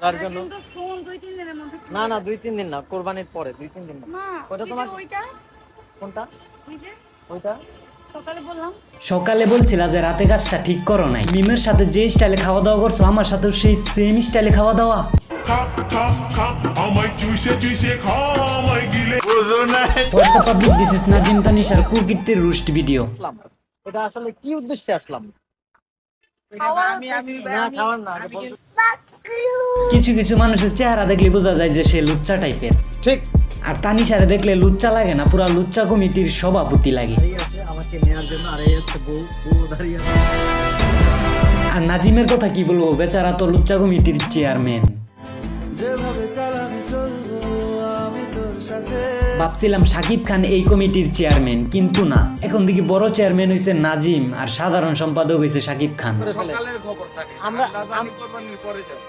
তার জন্য কিন্তু শোন 2-3 দিনের মধ্যে না না 2-3 দিন না, কোরবানির পরে 2-3 দিন না। মা ওটা তোমার ওইটা কোনটা? নিচে ওইটা সকালে বললাম সকালে বলছিল যে রাতে কাজটা ঠিক করো নাই। মিমের সাথে যে স্টাইলে খাওয়া দাওয়া করছো আমার সাথেও সেই সেম স্টাইলে খাওয়া দাওয়া। WhatsApp public, this is Nazim তানিশার কুকীর্তির রুস্ট ভিডিও। আসলাম, এটা আসলে কি উদ্দেশ্যে আসলাম? আমি না খাওয়ার না, আগে বলতে- কিছু কিছু মানুষের চেহারা দেখলে বোঝা যায় যে সে লুচ্চা টাইপের, ঠিক আর তানিশারে দেখলে লুচ্চা লাগে না, পুরা লুচ্চা কমিটির সভাপতি লাগে। দাঁড়িয়ে আছে আমাকে নেয়ার জন্য, আর এই হচ্ছে বউ, বউ দাঁড়িয়ে আছে। আর নাজিমের কথা কি বলবো, বেচারা তো লুচ্চা কমিটির চেয়ারম্যান। ভাবছিলাম সাকিব খান এই কমিটির চেয়ারম্যান, কিন্তু না, এখন দেখি বড় চেয়ারম্যান হইছে নাজিম আর সাধারণ সম্পাদক হইছে সাকিব খান। সকালের খবর থাকে আমরা কোরবানির পরে যাব।